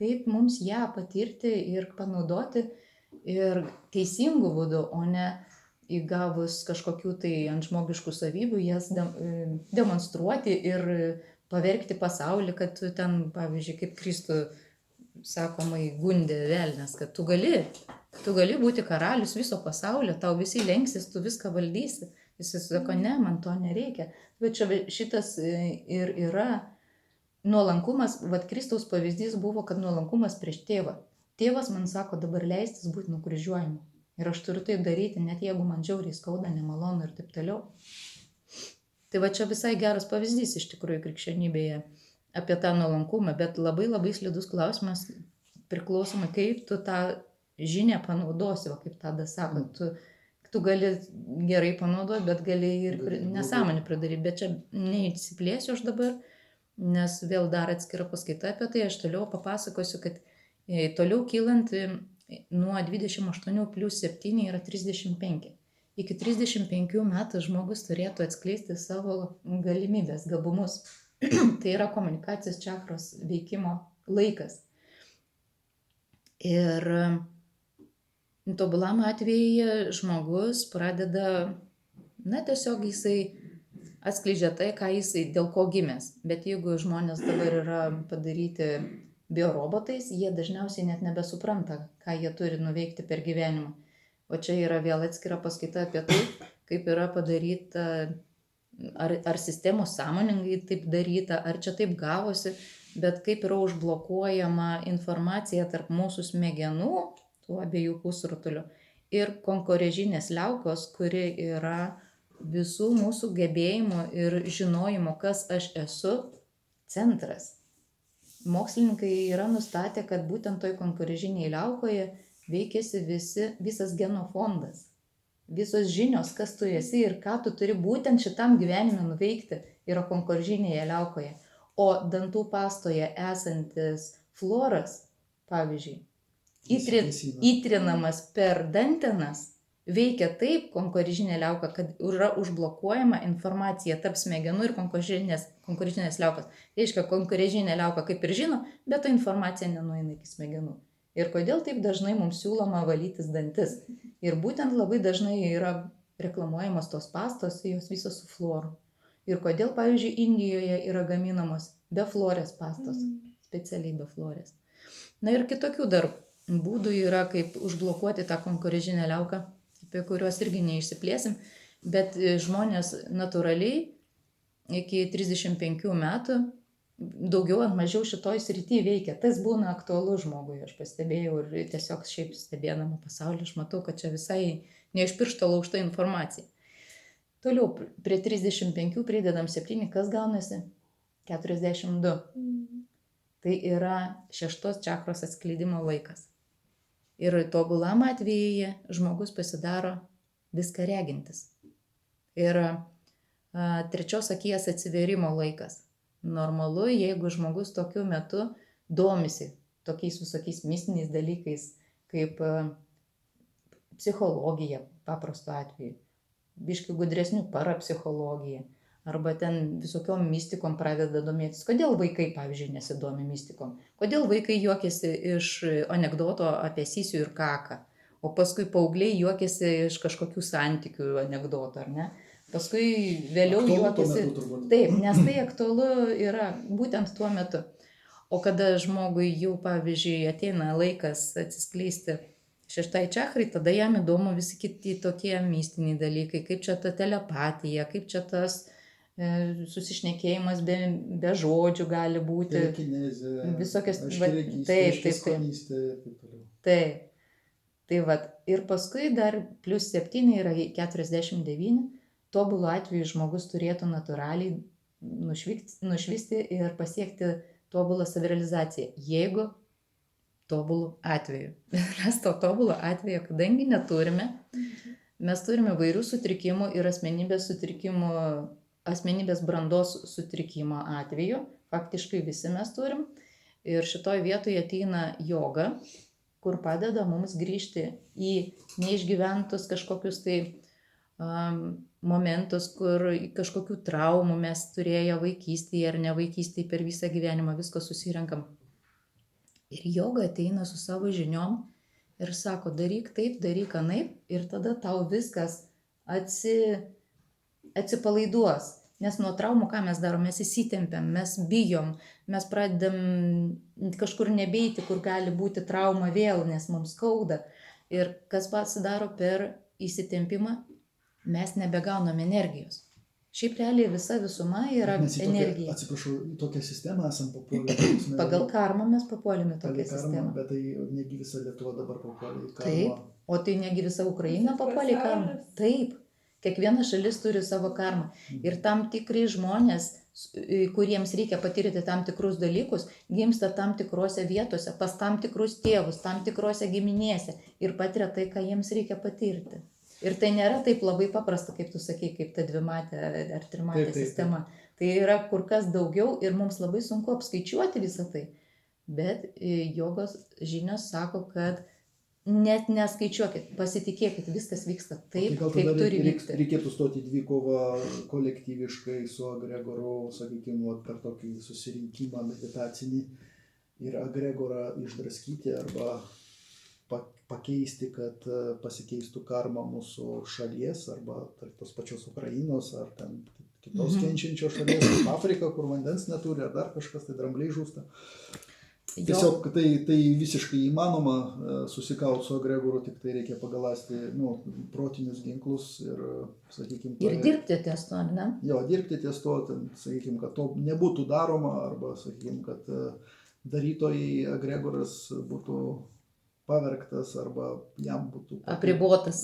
kaip mums ją patirti ir panaudoti ir teisingų būdų, o ne įgavus kažkokių tai antžmogiškų savybių, jas demonstruoti ir pavergti pasaulį, kad tu ten, pavyzdžiui, kaip Kristų sakomai gundė velnias, kad tu gali būti karalius viso pasaulio, tau visi lenksis, tu viską valdysi. Jis sako, ne, man to nereikia. Bet čia šitas ir yra nuolankumas, vat Kristaus pavyzdys buvo, kad nuolankumas prieš tėvą. Tėvas man sako, dabar leistis būti nukryžiuojamu. Ir aš turiu tai daryti, net jeigu man žiauriai skauda, nemalonu ir taip toliau. Tai va čia visai geras pavyzdys iš tikrųjų krikščionybėje apie tą nuolankumą, bet labai labai slidus klausimas priklausomai, kaip tu tą žinią panaudosi, va kaip tada sako, tu gali gerai panaudoti, bet gali ir nesąmonį pridaryti, bet čia neįsiplėsiu aš dabar, nes vėl dar atskira paskaita apie tai, aš toliau papasakosiu, kad toliau kylant nuo 28 plus 7 yra 35. Iki 35 metų žmogus turėtų atskleisti savo galimybės, gabumus. Tai yra komunikacijos čakros veikimo laikas. Ir tobulam atveju žmogus pradeda, tiesiog jisai atskleidžia tai, ką jisai dėl ko gimęs. Bet jeigu žmonės dabar yra padaryti biorobotais, jie dažniausiai net nebesupranta, ką jie turi nuveikti per gyvenimą. O čia yra vėl atskira paskaita apie tai, kaip yra padaryta, ar sistemos sąmoningai taip daryta, ar čia taip gavosi, bet kaip yra užblokuojama informacija tarp mūsų smegenų, tų abiejų pusrutulių, ir konkorežinės liaukos, kuri yra visų mūsų gebėjimų ir žinojimo, kas aš esu, centras. Mokslininkai yra nustatę, kad būtent toj konkorežinėje liaukoje veikiasi visas genofondas. Visos žinios, kas tu esi ir ką tu turi būtent šitam gyvenime nuveikti, yra konkorežinėje liaukoje. O dantų pastoje esantis fluoras, pavyzdžiui, įtrinamas per dantenas, veikia taip konkorežinė liauka, kad yra užblokuojama informacija tarp smegenų ir konkorežinės liaukos. Reiškia, konkorežinė liauka kaip ir žino, bet ta informacija nenueina iki smegenų. Ir kodėl taip dažnai mums siūloma valytis dantis? Ir būtent labai dažnai yra reklamuojamos tos pastos, jos visos su fluoru. Ir kodėl, pavyzdžiui, Indijoje yra gaminamos befluorės pastos, specialiai befluorės. Na ir kitokių dar būdų yra, kaip užblokuoti tą konkorežinę liauką, apie kuriuos irgi neišsiplėsim, bet žmonės natūraliai iki 35 metų daugiau ar mažiau šitoj srity veikia. Tas būna aktualu žmogui, aš pastebėjau ir tiesiog šiaip stebėdama pasaulį, aš matau, kad čia visai ne iš piršto laužta informacija. Toliau prie 35 pridedam 7, kas gaunasi? 42. Tai yra 6 čakros atskleidimo laikas. Ir tobulam atveju žmogus pasidaro viską regintis. Ir 3 akies atsivėrimo laikas. Normalu, jeigu žmogus tokiu metu domisi tokiais visokiais mistiniais dalykais, kaip psichologija paprastu atveju, biškių gudresnių parapsichologija, arba ten visokiom mystikom pradeda domėtis. Kodėl vaikai, pavyzdžiui, nesidomi mystikom? Kodėl vaikai juokiasi iš anekdoto apie sisių ir kaką, o paskui paaugliai juokiasi iš kažkokių santykių anekdotų, ar ne? Paskui vėliau juokiasi. Taip, nes tai aktualu yra būtent tuo metu. O kada žmogui jau, pavyzdžiui, ateina laikas atsiskleisti 6 čakrai, tada jam įdomu visi kiti tokie mistiniai dalykai, kaip čia ta telepatija, kaip čia tas susišnekėjimas be žodžių gali būti. Visokios. Taip. Tai vat. Ir paskui dar plus 7 yra 49. Tobulų atveju žmogus turėtų natūraliai nušvisti ir pasiekti tobulą savirealizaciją. Jeigu tobulų atveju. Mes to tobulo atveju, kadangi neturime, mes turime vairių sutrikimų ir asmenybės brandos sutrikimo atveju. Faktiškai visi mes turim. Ir šitoj vietoje ateina joga, kur padeda mums grįžti į neišgyventus kažkokius tai momentus, kur kažkokių traumų mes turėję vaikystėje ar ne vaikystėje per visą gyvenimą, viską susirenkam. Ir joga ateina su savo žiniom ir sako, daryk taip, daryk anaip, ir tada tau viskas atsipalaiduos. Nes nuo traumų, ką mes darom, mes įsitempiam, mes bijom, mes pradedam kažkur nebeiti, kur gali būti trauma vėl, nes mums skauda. Ir kas pasidaro per įsitempimą, mes nebegaunam energijos. Šiaip realiai visa visuma yra Mes į energija. atsiprašau, į tokią sistemą esam papuolę. Pagal karmą mes papuolėme tokią Pagal karmą, sistemą. bet tai negi visa Lietuva dabar papuolė į karmą. Taip, o tai negi visa Ukraina papuolė į karmą. Taip, kiekviena šalis turi savo karmą. Ir tam tikri žmonės, kuriems reikia patirti tam tikrus dalykus, gimsta tam tikrose vietose, pas tam tikrus tėvus, tam tikrose giminėse ir patiria tai, ką jiems reikia patirti. Ir tai nėra taip labai paprasta, kaip tu sakei, kaip ta dvimatė ar trimatė sistema. Tai yra kur kas daugiau ir mums labai sunku apskaičiuoti visą tai. Bet jogos žinios sako, kad net neskaičiuokit, pasitikėkit, viskas vyksta taip, kaip turi vykti. Reikėtų stoti dvikovą kolektyviškai su egregoru, sakykime, per tokį susirinkimą meditacinį ir egregorą išdraskyti arba pakeisti, kad pasikeistų karma mūsų šalies arba tos pačios Ukrainos ar ten kitos kenčiančios šalies, kaip Afrika, kur vandens neturi, ar dar kažkas, tai drambliai žūsta. Tiesiog tai visiškai įmanoma susikauti su egregoru, tik tai reikia pagaląsti protinius ginklus ir, sakykime... Ir dirbti ties to, ar ne? Jo, dirbti ties to, sakykime, kad to nebūtų daroma, arba, sakykime, kad darytojai egregoras būtų pavergtas arba jam būtų apribotas,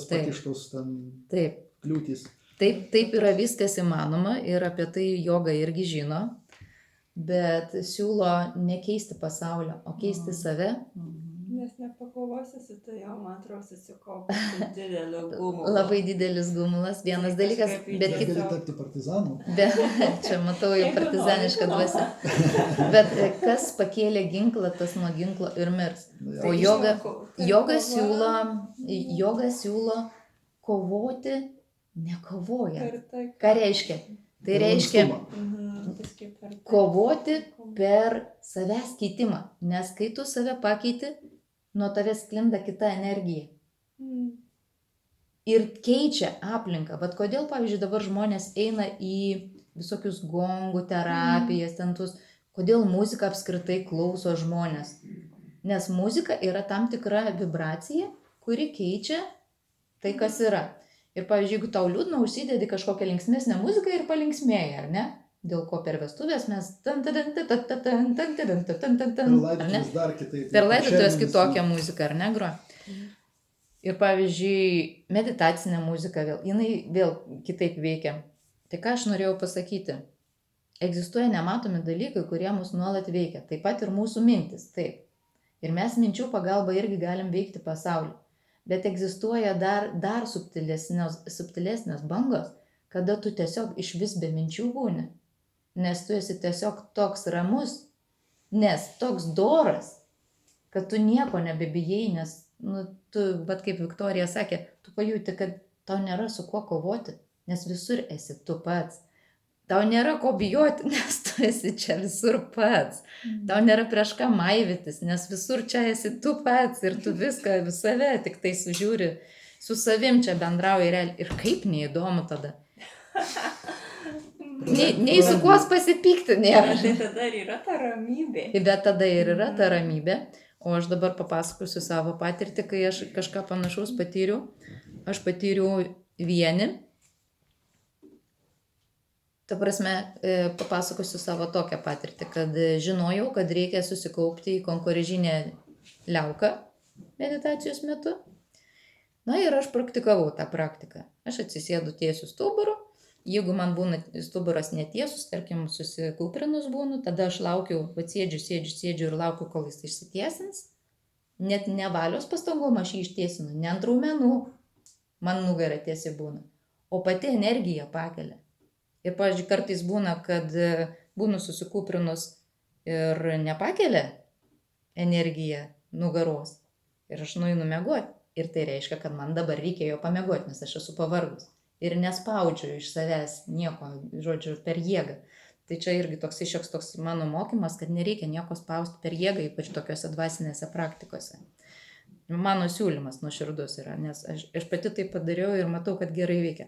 pakištos ten kliūtys. Taip yra viskas įmanoma ir apie tai joga irgi žino, bet siūlo nekeisti pasaulio, o keisti save. Nes nepakovosi su tai, jau man atrodo susikaupusi didelio gumulo. Labai didelis gumulas, vienas dalykas, bet gali tapti partizanu. Čia matau jau partizanišką dvasią. Bet kas pakėlė ginklą, tas nuo ginklo ir mirs. O joga siūlo kovoti nekovojant. Ką reiškia? Tai reiškia kovoti per savęs keitimą. Nes kai tu save pakeiti, nuo tavęs sklinda kita energija. Ir keičia aplinką. Vat kodėl, pavyzdžiui, dabar žmonės eina į visokius gongų terapijas, kodėl muzika apskritai klauso žmonės. Nes muzika yra tam tikra vibracija, kuri keičia tai, kas yra. Ir, pavyzdžiui, jeigu tau liūdna, užsidedi kažkokią linksmesnę muziką ir palinksmėji, ar ne? Dėl ko per vestuvės mes per laidotuvės kitokią muziką, ar ne, groja. Ir, pavyzdžiui, meditacinė muzika jinai vėl kitaip veikia. Tai ką aš norėjau pasakyti? Egzistuoja nematomi dalykai, kurie mus nuolat veikia. Taip pat ir mūsų mintis, taip. Ir mes minčių pagalba irgi galim veikti pasaulį. Bet egzistuoja dar subtilesnės bangos, kada tu tiesiog iš vis be minčių būni. Nes tu esi tiesiog toks ramus, nes toks doras, kad tu nieko nebebijai, nes tu, bet kaip Viktorija sakė, tu pajuti, kad tau nėra su kuo kovoti, nes visur esi tu pats. Tau nėra ko bijoti, nes tu esi čia visur pats. Tau nėra prieš ką maivytis, nes visur čia esi tu pats ir tu viską save tik tai sužiūri, su savim čia bendrauji realiai. Ir kaip neįdomu tada. Nei su kuo pasipykti nėra. Tai tada ir yra ta ramybė. Bet tada ir yra ta ramybė. O aš dabar papasakosiu savo patirtį, kai aš kažką panašaus patyriau. Aš patyriau vieni. Ta prasme, papasakosiu savo tokią patirtį, kad žinojau, kad reikia susikaupti į konkorežinę liauką meditacijos metu. Na ir aš praktikavau tą praktiką. Aš atsisėdu tiesiu stuburu. Jeigu man būna stuburas netiesus, tarkim, susikūprinus būnu, tada aš laukiu, sėdžiu ir laukiu, kol jis išsitiesins. Net ne valios pastangom aš jį ištiesinu, ne ant raumenų. Man nugara tiesiai būna. O pati energija pakelia. Ir, pavyzdžiui, kartais būna, kad būnu susikūprinus ir nepakelia energiją nugaros. Ir aš nueinu miegoti. Ir tai reiškia, kad man dabar reikėjo pamiegoti, nes aš esu pavargus. Ir nespaudžiu iš savęs nieko, žodžiu, per jėgą. Tai čia irgi šioks toks mano mokymas, kad nereikia nieko spausti per jėgą, ypač tokiuose dvasinėse praktikose. Mano siūlymas nuoširdus yra, nes aš pati tai padariau ir matau, kad gerai veikia.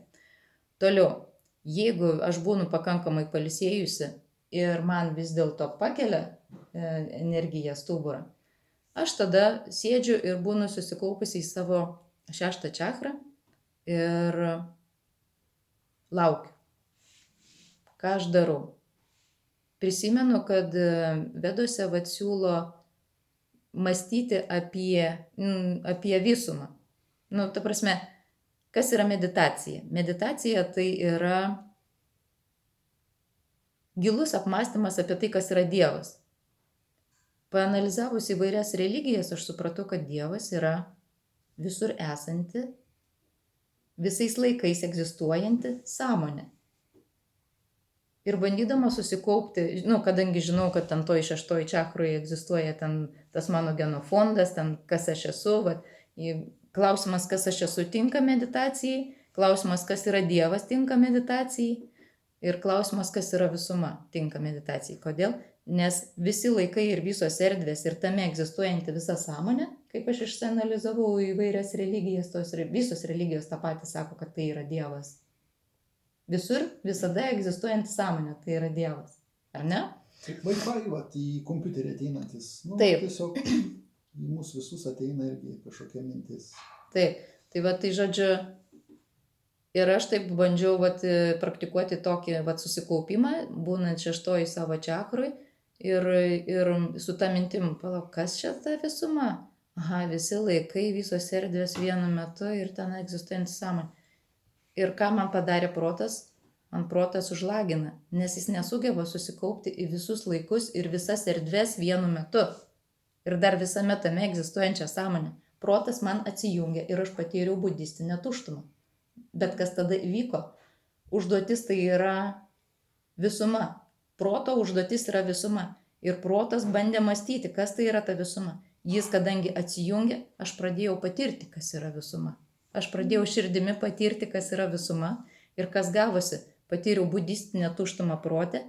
Toliau, jeigu aš būnu pakankamai pailsėjusi ir man vis dėlto pakelia energiją stuburą, aš tada sėdžiu ir būnu susikaupusi į savo 6 čakrą ir laukiu. Ką aš darau? Prisimenu, kad Veduose siūlo mąstyti apie visumą. Ta prasme, kas yra meditacija? Meditacija tai yra gilus apmąstymas apie tai, kas yra Dievas. Paanalizavus įvairias religijas, aš supratau, kad Dievas yra visur esanti, visais laikais egzistuojanti sąmonė. Ir bandydama susikaupti, kadangi žinau, kad ten toj 6 čakroje egzistuoja ten tas mano genofondas, ten kas aš esu, klausimas, kas aš esu, tinka meditacijai, klausimas, kas yra Dievas, tinka meditacijai ir klausimas, kas yra visuma, tinka meditacijai. Kodėl? Nes visi laikai ir visos erdvės ir tame egzistuojanti visa sąmonė, kaip aš išsianalizavau įvairias religijas, visos religijos tą patį sako, kad tai yra Dievas. Visur, visada egzistuojanti sąmonė, tai yra Dievas. Ar ne? Kaip Wi-Fi, į kompiuterį ateinantis. Taip. Tiesiog į mūsų visus ateina irgi kažkokia mintis. Taip. Tai žodžiu, ir aš taip bandžiau praktikuoti tokį susikaupimą, būnant 6 savo čakrui ir su ta mintim, palauk, kas čia ta visuma? Aha, visi laikai, visos erdvės vienu metu ir ten egzistuojanti sąmonė. Ir ką man padarė protas? Man protas užlagina, nes jis nesugeba susikaupti į visus laikus ir visas erdvės vienu metu. Ir dar visame tame egzistuojančią sąmonę. Protas man atsijungia ir aš patyriau budistinę tuštumą. Bet kas tada įvyko? Užduotis tai yra visuma. Proto užduotis yra visuma. Ir protas bandė mąstyti, kas tai yra ta visuma. Jis, kadangi atsijungia, aš pradėjau patirti, kas yra visuma. Aš pradėjau širdimi patirti, kas yra visuma ir kas gavosi. Patyriau budistinę tuštumą prote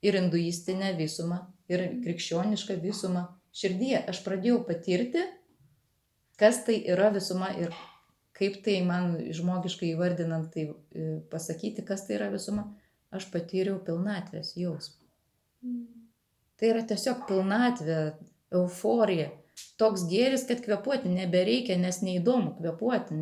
ir hinduistinę visumą ir krikščionišką visumą širdyje. Aš pradėjau patirti, kas tai yra visuma ir kaip tai man žmogiškai įvardinant tai pasakyti, kas tai yra visuma. Aš patyriau pilnatvės jausmą. Tai yra tiesiog pilnatvė, euforija. Toks gėris, kad kvėpuoti nebereikia, nes neįdomu kvėpuoti.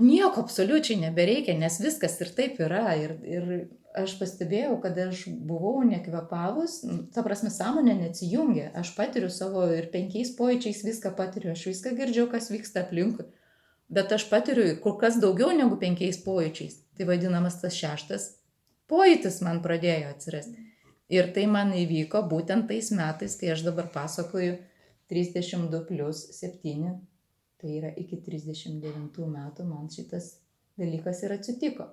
Nieko absoliučiai nebereikia, nes viskas ir taip yra. Ir aš pastebėjau, kad aš buvau nekvėpavus, ta prasme, sąmonė neatsijungia. Aš patiriu savo ir 5 pojūčiais viską patiriu, aš viską girdžiu, kas vyksta aplinkui. Bet aš patiriu kur kas daugiau negu 5 pojūčiais. Tai vadinamas tas 6 pojūtis man pradėjo atsirasti. Ir tai man įvyko būtent tais metais, kai aš dabar pasakoju 32 plus 7, tai yra iki 39 metų man šitas dalykas ir atsitiko.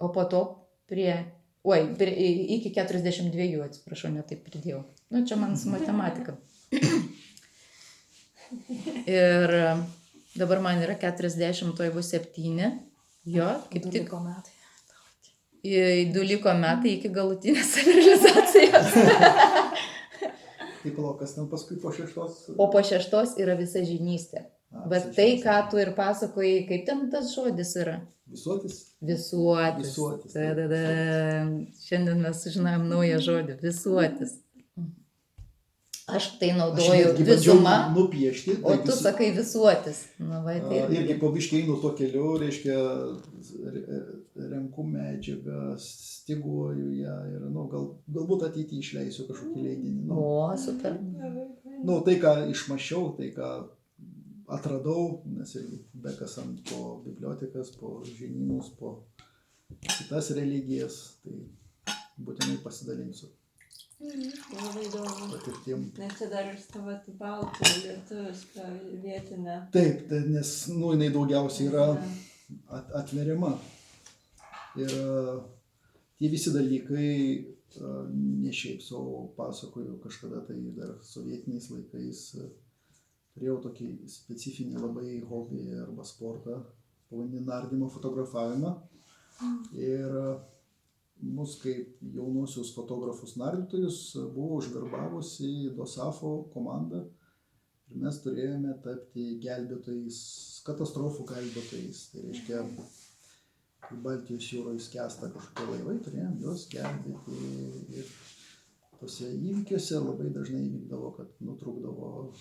O po to iki 42, atsiprašau, ne taip pridėjau. Čia man su matematika. Ir dabar man yra 40, tuoj bus 7. Jo, kaip tik. 2 liko metai iki galutinės savirealizacijos. Taip, kas ten paskui po 6? O po 6 yra visa žinystė. Bet tai, ką tu ir pasakojai, kaip ten tas žodis yra? Visuotis. Visuotis. Šiandien mes sužinojom naują žodį. Visuotis. Aš tai naudoju visumą, nupiešti, o tu sakai visuotis. Irgi po biškį einu tuo keliu, reiškia, renku medžiagą, styguoju ją ir galbūt ateityje išleisiu kažkokį leidinį. O, super. Tai, ką išmašiau, tai, ką atradau, nes irgi bekasant po bibliotekas, po žinynus, po kitas religijas, tai būtinai pasidalinsiu. Labai įdomu. Patirtim. Nes čia dar ir savo baltų lietuvišką vietinę. Taip, nes jinai daugiausiai yra atveriama. Ir tie visi dalykai ne šiaip savo pasakoju, kažkada tai dar sovietiniais laikais turėjau tokį specifinį labai hobį arba sportą, pavadinį nardymo fotografavimą. Ir mus kaip jaunuosius fotografus nardytojus buvo užverbavusi Dosafo komanda ir mes turėjome tapti gelbėtojais, katastrofų gelbėtojais. Tai reiškia, kai Baltijos jūroje skęsta kažkokie laivai, turėjom juos gelbėti ir tose įvykiuose labai dažnai vykdavo, kad nutrūkdavo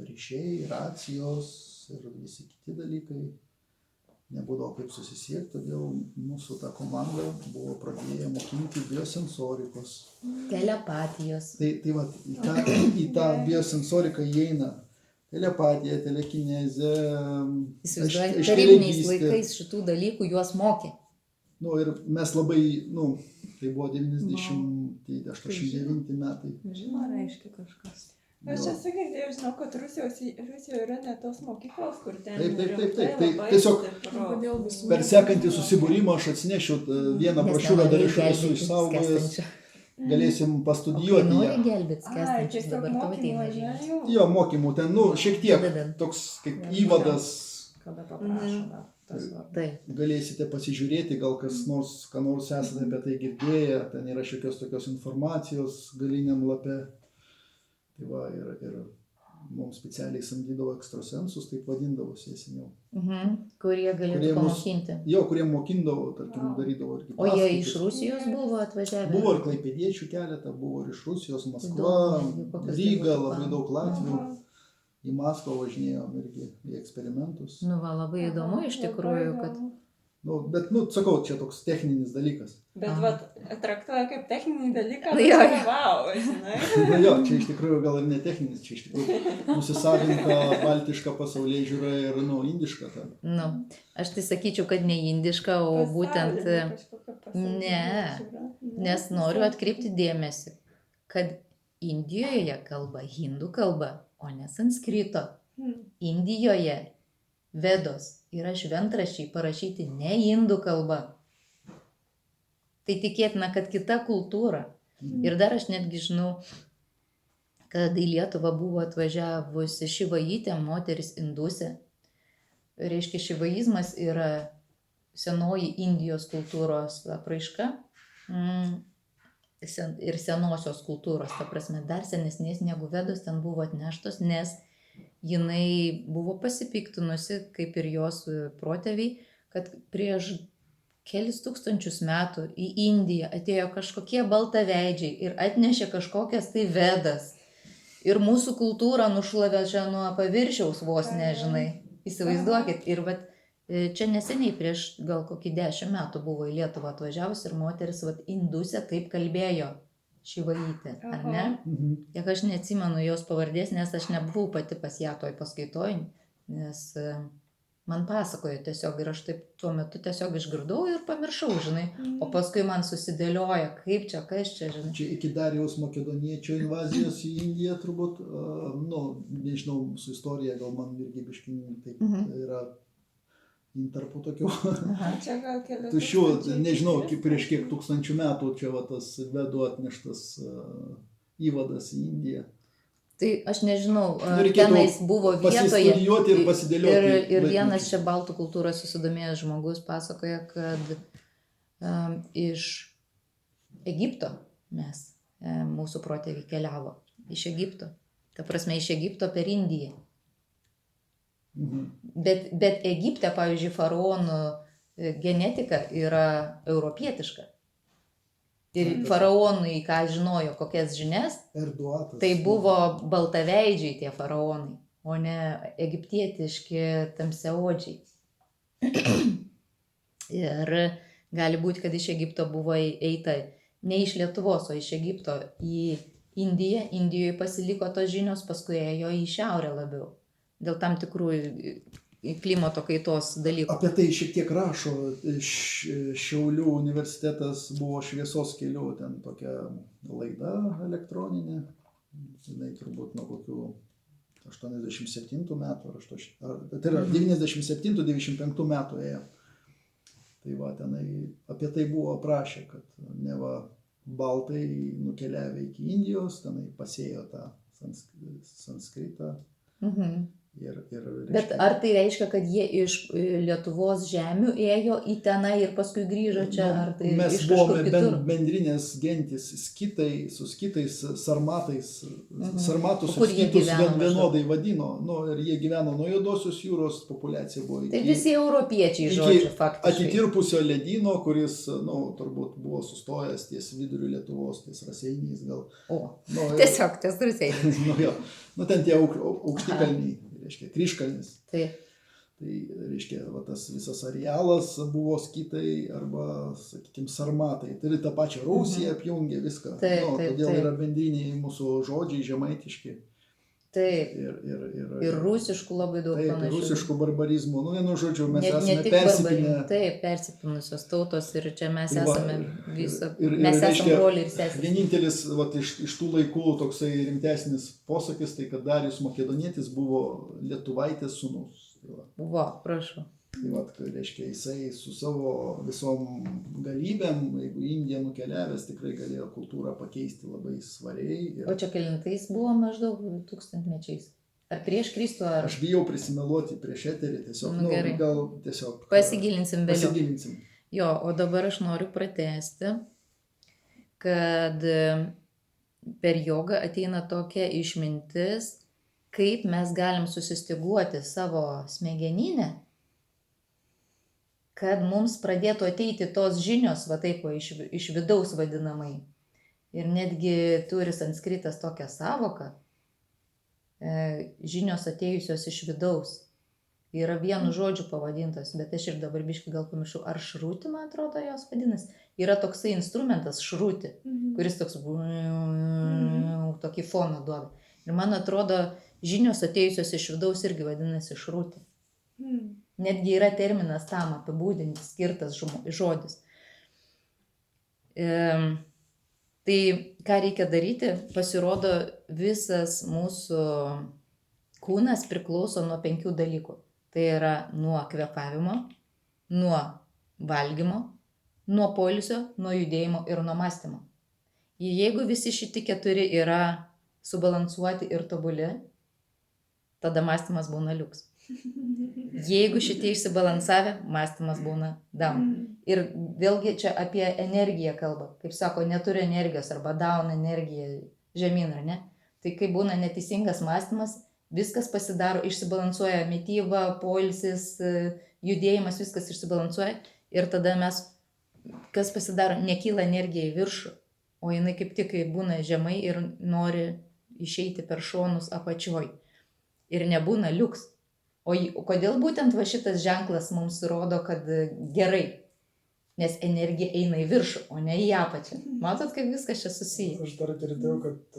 ryšiai, racijos ir visi kiti dalykai. Nebūdavo kaip susisiekti, todėl mūsų ta komanda buvo pradėję mokinti biosensorikos. Telepatijos. Tai va, į tą biosensoriką įeina telepatija, telekinezė, Įsivaizduojant, tarybiniais laikais šitų dalykų juos mokė. Nu ir mes labai, tai buvo 89 metai. Žinoma, reiškia kažkas. Aš esu girdėjau, žinau, kad Rusijoje yra net tos mokyklos, kur ten... Taip. Tai tiesiog per sekantį susibūrimą aš atsinešiu vieną brošiūrą, dar esu išsaugojęs, galėsim pastudijuoti ją. Nori gelbėti skęstančius, dabar tavo ateina žinios. Jo, mokymų ten, šiek tiek toks kaip įvadas. Kada paprašo, Taip. Galėsite pasižiūrėti, gal ką nors esate apie tai girdėję, ten yra šiokios tokios informacijos galiniam lape. Tai va, ir mums specialiai samdydavo ekstrasensus, taip vadindavosi seniau. Kurie galėtų pamokinti. Jo, kurie mokindavo, tarkim, darydavo irgi paskaitas. O jie iš Rusijos buvo atvažiavę? Buvo ir klaipėdiečių keletą, buvo ir iš Rusijos, Maskva, Ryga, labai daug latvių. Į Maskvą važinėjom irgi į eksperimentus. Nu va, labai įdomu iš tikrųjų, kad... Bet, sakau, čia toks techninis dalykas. Bet, traktuoja kaip techninį dalyką, wow, žinai. Jo, čia iš tikrųjų gal ir ne techninis, čia iš tikrųjų nusisavinta baltiška pasaulėžiūra ir, indiška. Aš tai sakyčiau, kad ne indiška, o būtent... Ne, nes noriu atkreipti dėmesį, kad Indijoje kalba hindų kalba, o ne sanskrito. Indijoje Vedos yra šventraščiai parašyti ne indų kalba. Tai tikėtina, kad kita kultūra. Ir dar aš netgi žinau, kad į Lietuvą buvo atvažiavusi šivaitė, moteris indusė. Reiškia, šivaizmas yra senoji Indijos kultūros apraiška ir senosios kultūros, ta prasme, dar senesnės negu Vedos ten buvo atneštos, nes jinai buvo pasipiktinusi, kaip ir jos protėviai, kad prieš kelis tūkstančius metų į Indiją atėjo kažkokie baltaveidžiai ir atnešė kažkokias tai Vedas. Ir mūsų kultūrą nušlavė čia nuo paviršiaus vos nežinai. Įsivaizduokit. Ir čia neseniai prieš gal kokį 10 metų buvo į Lietuvą atvažiavus ir moteris indusė taip kalbėjo. Šivaitė, ar ne? Kiek aš neatsimenu jos pavardės, nes aš nebuvau pati pas ją toj paskaitoj, nes man pasakojo tiesiog ir aš taip tuo metu tiesiog išgirdau ir pamiršau, žinai, o paskui man susidėlioja, kaip čia, kas čia, žinai. Čia iki Darijaus Makedoniečio invazijos į Indiją turbūt, nežinau, su istorija gal man irgi biškai taip yra intarpų tokių tuščių, nežinau, prieš kiek tūkstančių metų čia tas Vedų atneštas įvadas į Indiją. Tai aš nežinau, tenais buvo vietoje pasistudijuoti ir pasidėlioti. Ir vienas čia baltų kultūros susidomėjęs žmogus pasakoja, kad iš Egipto mūsų protėviai keliavo. Iš Egipto. Ta prasme, iš Egipto per Indiją. Bet Egipte, pavyzdžiui, faraonų genetika yra europietiška. Ir faraonai, ką žinojo, kokias žinias, tai buvo baltaveidžiai tie faraonai, o ne egiptietiški tamsiaodžiai. Ir gali būti, kad iš Egipto buvo eita ne iš Lietuvos, o iš Egipto į Indiją. Indijoje pasiliko tos žinios, paskui ėjo į šiaurę labiau. Dėl tam tikrų klimato kaitos dalykų. Apie tai šiek tiek rašo. Šiaulių universitetas buvo Šviesos kelių, ten tokia laida elektroninė. Jinai turbūt nuo kokių 87 metų, tai yra 97-95 metų ėjo. Tai va, tenai apie tai buvo aprašę, kad neva baltai nukeliavę iki Indijos, tenai pasėjo tą sanskritą. Bet ar tai reiškia, kad jie iš Lietuvos žemių ėjo į tenai ir paskui grįžo čia, ar tai mes iš buvome kažkur kitur? bendrinės gentys, skitai, su skitais, sarmatais. Sarmatus O kur ir jie skitus gyveno vienodai vadino. Ir jie gyveno nuo Juodosios jūros, populiacija buvo Tai visi europiečiai, žodžiu, faktiškai. atitirpusio ledyno, kuris, turbūt buvo sustojęs ties viduriu Lietuvos, ties Raseiniais gal. O, Ir- tiesiog ties Raseiniais. Ten tie aukštikalniai, reiškia, kryžkalnis. Taip. Tai reiškia, tas visas arealas buvo skitai arba, sakykime, sarmatai. Tai tą pačią Rusiją apjungė viską. Taip, Todėl taip. yra bendriniai mūsų žodžiai žemaitiški. Taip. Ir rusiškų labai daug taip, panašių. rusiškų barbarizmų. Vienu žodžiu, mes Ne esame tik persipinę. Taip, persipinusios tautos ir čia mes Tai va, esame viso. ir Mes esame reiškia, broliai ir sesės. Vienintelis iš tų laikų toksai rimtesnis posakis, tai kad Darius Makedonietis buvo Lietuvaitės sūnus. Buvo, prašau. Tai reiškia, jisai su savo visom galybėm, jeigu į Indiją nukeliavęs, tikrai galėjo kultūrą pakeisti labai svariai. O čia kelintais buvo maždaug 1000-mečiais. Ar prieš Kristų, ar... Aš bijau prisimeluoti prieš eterį, tiesiog, Gerai. gal tiesiog... Pasigilinsim vėliau. Pasigilinsim. Jo, o dabar aš noriu pratęsti, kad per jogą ateina tokia išmintis, kaip mes galim susistyguoti savo smegeninę, kad mums pradėtų ateiti tos žinios, va taip, iš vidaus vadinamai. Ir netgi turi sanskritas tokią savoką, žinios atėjusios iš vidaus. Yra vienu žodžiu pavadintos, bet aš ir dabar biškai gal pamiršau, ar šrūti, man atrodo, jos vadinasi. Yra toksai instrumentas šrūti, kuris toks tokį foną duoda. Ir man atrodo, žinios atėjusios iš vidaus irgi vadinasi šrūti. Netgi yra terminas tam apibūdinti skirtas žodis. Tai ką reikia daryti, pasirodo, visas mūsų kūnas priklauso nuo 5 dalykų. Tai yra nuo kvėpavimo, nuo valgymo, nuo poilsio, nuo judėjimo ir nuo mąstymo. Ir jeigu visi šitie 4 yra subalansuoti ir tobuli, tada mąstymas būna liuks. Jeigu šitie išsibalansavę, mąstymas būna down. Ir vėlgi čia apie energiją kalba. Kaip sako, neturi energijos arba down energija žemyn, ar ne? Tai kai būna neteisingas mąstymas, viskas pasidaro, išsibalansuoja mityba, poilsis, judėjimas, viskas išsibalansuoja. Ir tada mes, kas pasidaro, nekyla energija į viršų, o jinai kaip tik būna žemai ir nori išeiti per šonus apačioj. Ir nebūna liuks. O kodėl būtent va šitas ženklas mums rodo, kad gerai? Nes energija eina į viršų, o ne į apačią. Matot, kaip viskas čia susiję? Aš dar girdėjau, kad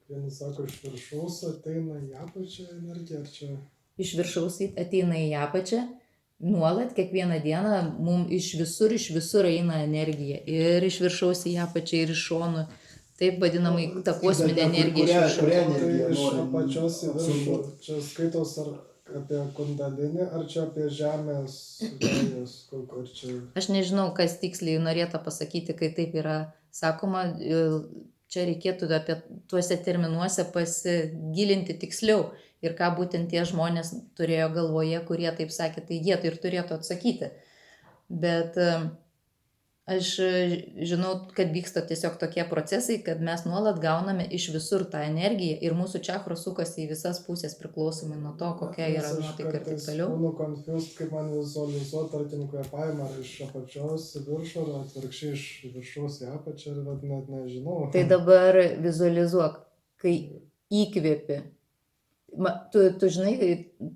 vieni sako, iš viršaus ateina į apačią energija, ar čia... Iš viršaus ateina į apačią, nuolat, kiekvieną dieną, mums iš visur eina energija. Ir iš viršaus į apačią, ir iš šonų. Taip vadinamai ta kosminė energija iš viršaus. Tai iš apačios į viršų, čia skaitos ar apie kundalinį, ar čia apie žemės vėjas, kur čia... Aš nežinau, kas tiksliai norėta pasakyti, kai taip yra sakoma. Čia reikėtų apie tuose terminuose pasigilinti tiksliau. Ir ką būtent tie žmonės turėjo galvoje, kurie taip sakė, tai jie tai ir turėtų atsakyti. Bet aš žinau, kad vyksta tiesiog tokie procesai, kad mes nuolat gauname iš visur tą energiją ir mūsų čakros sukasi į visas pusės priklausomai nuo to, kokia yra nuotaika ir taip toliau. Aš confused, kaip man vizualizuoti, tarkim, kvėpavimą ar iš apačios į viršų, ar atvirkščiai iš viršaus į apačią, ir net nežinau. Tai dabar vizualizuok, kai įkvėpi. Tu žinai,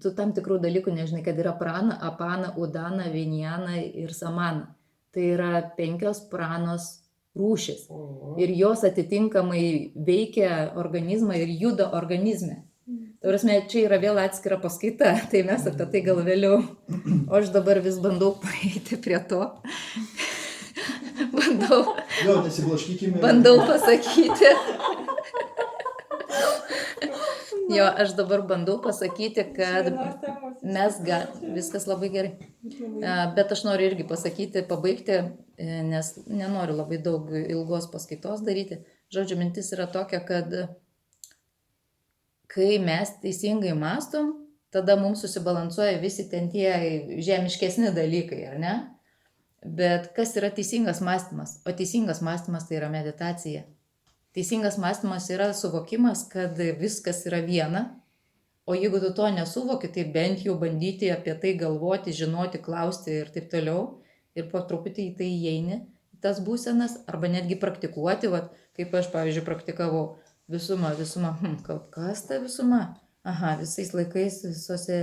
tu tam tikrų dalykų nežinai, kad yra prana, apana, udana, vinjana ir samana. Tai yra 5 pranos rūšis. Ir jos atitinkamai veikia organizmą ir juda organizme. Tai prasme, čia yra vėl atskira paskaita, tai mes apie tai gal vėliau. O aš dabar vis bandau paeiti prie to. Bandau pasakyti. Jo, aš dabar bandau pasakyti, kad viskas labai gerai. Bet aš noriu irgi pasakyti, pabaigti, nes nenoriu labai daug ilgos paskaitos daryti. Žodžiu, mintis yra tokia, kad kai mes teisingai mąstom, tada mums susibalansuoja visi ten tie žemiškesni dalykai, ar ne? Bet kas yra teisingas mąstymas? O teisingas mąstymas tai yra meditacija. Teisingas mąstymas yra suvokimas, kad viskas yra viena, o jeigu tu to nesuvoki, tai bent jau bandyti apie tai galvoti, žinoti, klausti ir taip toliau, ir po truputį į tai įeini, tas būsenas, arba netgi praktikuoti, vat, kaip aš, pavyzdžiui, praktikavau visumą, kas ta visuma? Aha, visais laikais, visose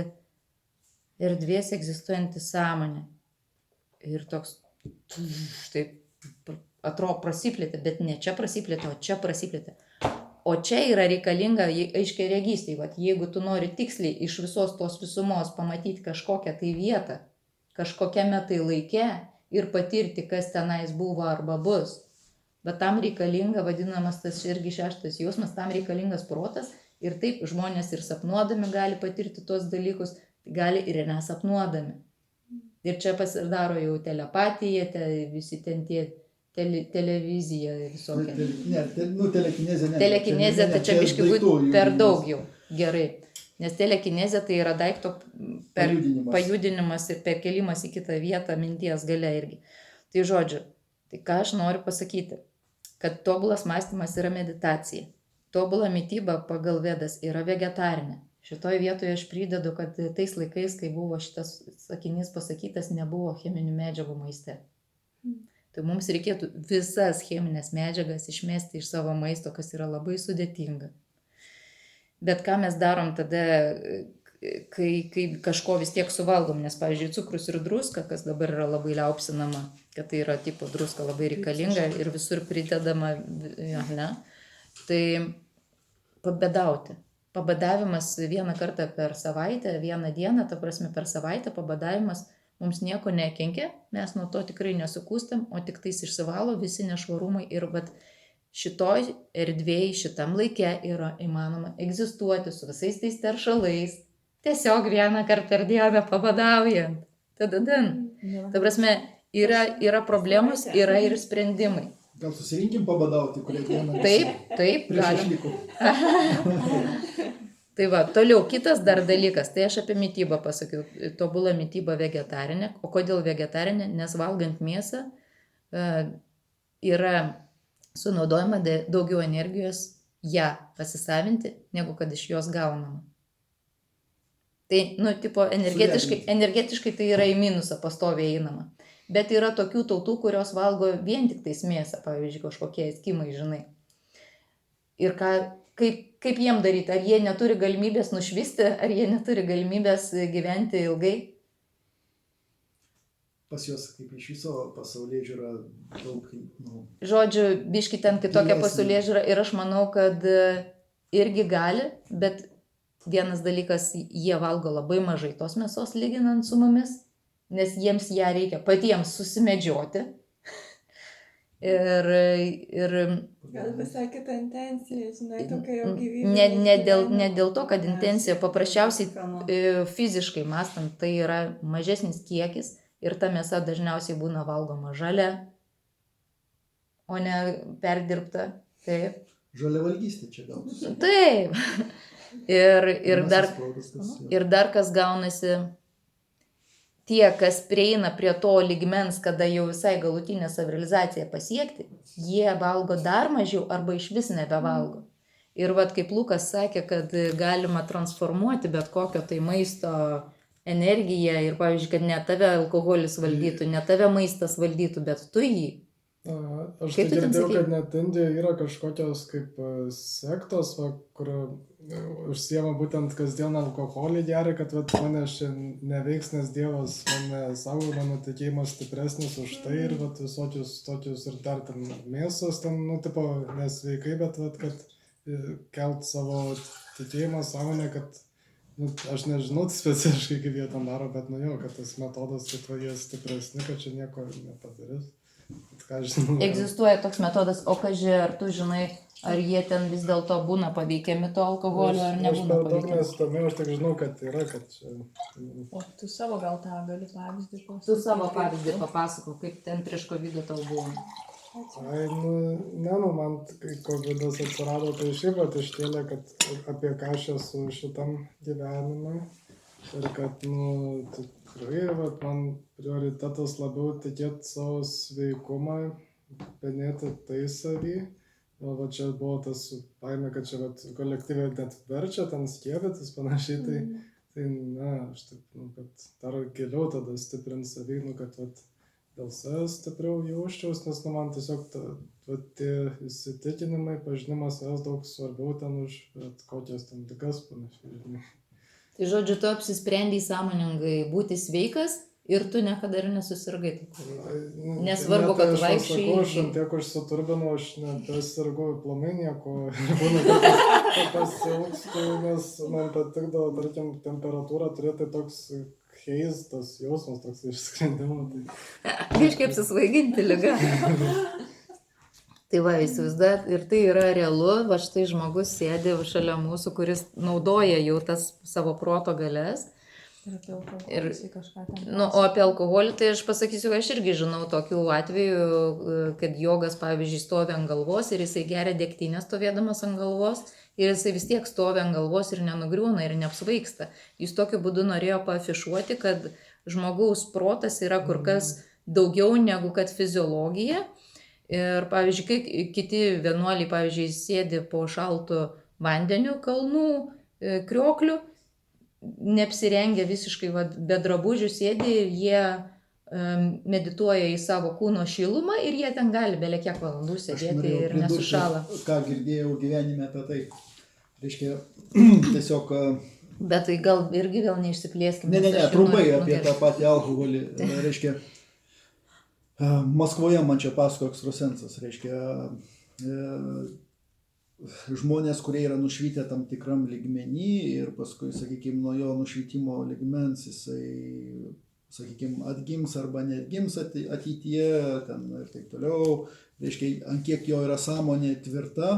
erdvėse egzistuojanti sąmonė. Ir toks, taip, atrodo prasiplėtė, bet ne čia prasiplėtė, o čia prasiplėtė. O čia yra reikalinga aiškiai regystė. Vat, jeigu tu nori tiksliai iš visos tos visumos pamatyti kažkokią tai vietą, kažkokiame tai laike ir patirti, kas tenais buvo arba bus. Bet tam reikalinga, vadinamas tas irgi šeštas jausmas, tam reikalingas protas. Ir taip žmonės ir sapnuodami gali patirti tos dalykus, gali ir nesapnuodami. Ir čia pasidaro jau telepatija, visi ten tie televizija visokia. Telekinezė ne. Telekinezė, tai čia biškai būtų per daug jau. Gerai. Nes telekinezė tai yra daikto pajudinimas ir perkelimas į kitą vietą minties gale irgi. Tai žodžiu, tai ką aš noriu pasakyti, kad tobulas mąstymas yra meditacija. Tobula mityba pagal Vedas yra vegetarinė. Šitoj vietoje aš pridedu, kad tais laikais, kai buvo šitas sakinys pasakytas, nebuvo cheminių medžiagų maiste. Tai mums reikėtų visas cheminės medžiagas išmesti iš savo maisto, kas yra labai sudėtinga. Bet ką mes darom tada, kai kažko vis tiek suvalgom, nes, pavyzdžiui, cukrus ir druska, kas dabar yra labai liaupsinama, kad tai yra tipo druska labai reikalinga ir visur pridedama, ne, tai pabadauti. Pabadavimas vieną kartą per savaitę, vieną dieną, ta prasme per savaitę pabadavimas mums nieko nekenkia, mes nuo to tikrai nesukūstam, o tik tais išsivalo visi nešvarumai ir vat šitoj erdvėj, šitam laike yra įmanoma egzistuoti su visais tais teršalais, tiesiog vieną kartą per dieną pabadaujant. Tadadan. Ta prasme, yra problemos, yra ir sprendimai. Gal susirinkim pabadauti, kurie dieną. Taip, prieš galim. išliko. Tai va, toliau kitas dar dalykas, tai aš apie mitybą pasakiau, tobula mityba vegetarinė. O kodėl vegetarinė? Nes valgant mėsą yra sunaudojama daugiau energijos ją pasisavinti, negu kad iš jos gaunama. Tai, tipo, energetiškai tai yra į minusą pastoviai einama. Bet yra tokių tautų, kurios valgo vien tik tais mėsą, pavyzdžiui, kažkokie eskimai, žinai. Ir kaip jiem daryti? Ar jie neturi galimybės nušvisti, ar jie neturi galimybės gyventi ilgai? Pas juos kaip iš viso pasaulyje žiūra daug. Žodžiu, biški ten kitokia pasaulyje žiūra ir aš manau, kad irgi gali, bet vienas dalykas, jie valgo labai mažai tos mėsos lyginant su mumis, nes jiems ją reikia patiems susimedžioti. Ir gal visai kita intencija, žinai, tokia jau gyvybė. Ne dėl to, kad intencija, paprasčiausiai fiziškai mąstant, tai yra mažesnis kiekis ir ta mėsa dažniausiai būna valgoma žalia, o ne perdirbta. Taip. Žalia valgystė čia gaunasi. Taip. Ir dar kas gaunasi, tie, kas prieina prie to lygmens, kada jau visai galutinę savirealizaciją pasiekti, jie valgo dar mažiau arba iš vis nebevalgo. Ir vat kaip Lukas sakė, kad galima transformuoti bet kokio tai maisto energiją ir, pavyzdžiui, kad ne tave alkoholis valdytų, ne tave maistas valdytų, bet tu jį. Aš tai girdėjau, kad net Indijoje yra kažkokios kaip sektos, kur užsiema būtent kasdien alkoholį geria, kad mane šiandien neveiks, nes Dievas mane saugo, mano tikėjimas stipresnis už tai ir visokius tokius ir dar ten mėsos, ten, tipo, nesveikai, bet kad kelt savo tikėjimą, sąmonę, kad aš nežinau specifiškai, kaip jie ten daro, bet kad tas metodas, kad jie stipresni, kad čia nieko nepadarys. Egzistuoja toks metodas, o kaži, ar tu žinai, ar jie ten vis dėlto būna paveikiami to alkoholio, ar nebūna paveikiami? Aš per daug nesidomėjau, aš tik žinau, kad yra, kad čia... O tu savo gal tą gali pavyzdį pasakoti? Tu savo pavyzdį papasakau, kaip ten prieš COVID tau buvo. Ai, man kai COVIDas atsirado, tai šiaip iškėlė, kad apie ką aš esu šitam gyvenime. Ir kad, nu, tikrai, vat, man prioritetas labiau tikėti savo sveikumą, penėti tai savį. O va čia buvo tas baimė, kad čia vat, kolektyviai net verčia ten skiepytis panašiai, tai na, aš taip, nu, kad dar giliau tada stiprint savį, nu, kad vat, dėl savęs stipriau jausčiaus, nes nu, man tiesiog vat, tie įsitikinimai, pažinimas savęs daug svarbiau ten už kokias ten ligas panašiai, žinai. Tai žodžiu, tu apsisprendei sąmoningai būti sveikas ir tu niekada ir nesusirgai. Nesvarbu, kad tu vaikščiai. Aš ant tiek užsiturbinau, aš nebesirgau aplamai nieko. Būna, kad pasiilgstu, nes man patikdavo, tarkim, temperatūrą turėti toks keistas jausmas, toks išskrendimo. Kažkaip apsisvaiginti liga. Tai va, įsivaizduojat, ir tai yra realu, va štai žmogus sėdi šalia mūsų, kuris naudoja jau tas savo proto galės. Ir apie alkoholį kažką ten. Nu, o apie alkoholį, tai aš pasakysiu, aš irgi žinau tokių atvejų, kad jogas, pavyzdžiui, stovi ant galvos ir jisai geria degtinę stovėdamas ant galvos ir jisai vis tiek stovi ant galvos ir nenugriūna ir neapsvaigsta. Jis tokiu būdu norėjo paafišuoti, kad žmogaus protas yra kur kas daugiau negu kad fiziologija. Ir, pavyzdžiui, kai kiti vienuoliai, pavyzdžiui, sėdi po šaltu vandeniu kalnų krioklių, neapsirengę visiškai be drabužių sėdi ir jie medituoja į savo kūno šilumą ir jie ten gali belie kiek valandų sėdėti ir nesušala. Ką girdėjau gyvenime apie tai. Reiškia, tiesiog... Bet tai gal irgi vėl neišsiplėskime. Ne, trumpai apie tą patį alkoholį. Reiškia, Maskvoje man čia pasako ekstrasensas, reiškia, žmonės, kurie yra nušvitę tam tikram lygmenį ir paskui, sakykime, nuo jo nušvitimo lygmens jisai, sakykime, atgims arba neatgims ateityje ten ir taip toliau, reiškia, ant kiek jo yra sąmonė tvirta,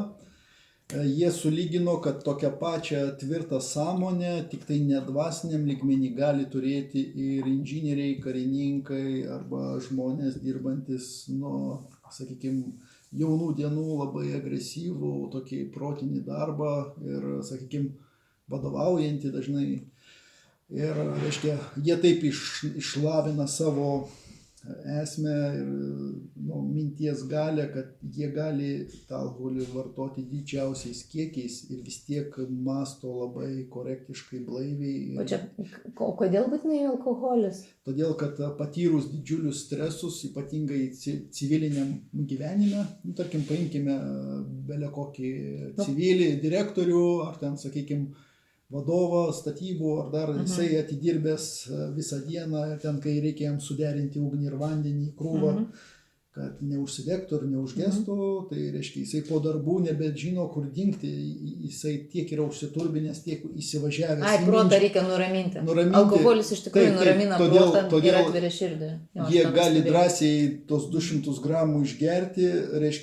jie sulygino, kad tokią pačią tvirtą sąmonę, tik tai nedvasiniam lygmenį gali turėti ir inžinieriai, karininkai arba žmonės dirbantis nuo, sakykime, jaunų dienų labai agresyvų, tokį protinį darbą ir, sakykime, vadovaujantį dažnai. Ir, reiškia, jie taip išlavina savo esmę ir minties galę, kad jie gali tą alkoholį vartoti didžiausiais kiekiais ir vis tiek mąsto labai korektiškai, blaiviai. O čia, kodėl būtinai alkoholis? Todėl, kad patyrus didžiulius stresus, ypatingai civiliniam gyvenime, tarkim, paimkime belė kokį civilį direktorių ar ten, sakykime, vadovą statybų, ar dar jisai atidirbęs visą dieną, ten, kai reikia jam suderinti ugnį ir vandenį, krūvą, kad neužsidegtų ir neužgestų, tai reiškia, jisai po darbų nebežino, kur dingti, jisai tiek yra užsiturbinęs, tiek įsivažiavęs. Ai, protą reikia nuraminti. Alkoholis iš tikrųjų nuramina protą ir atveria širdį. Jie gali drąsiai tos 200 gramų išgerti, reiškia,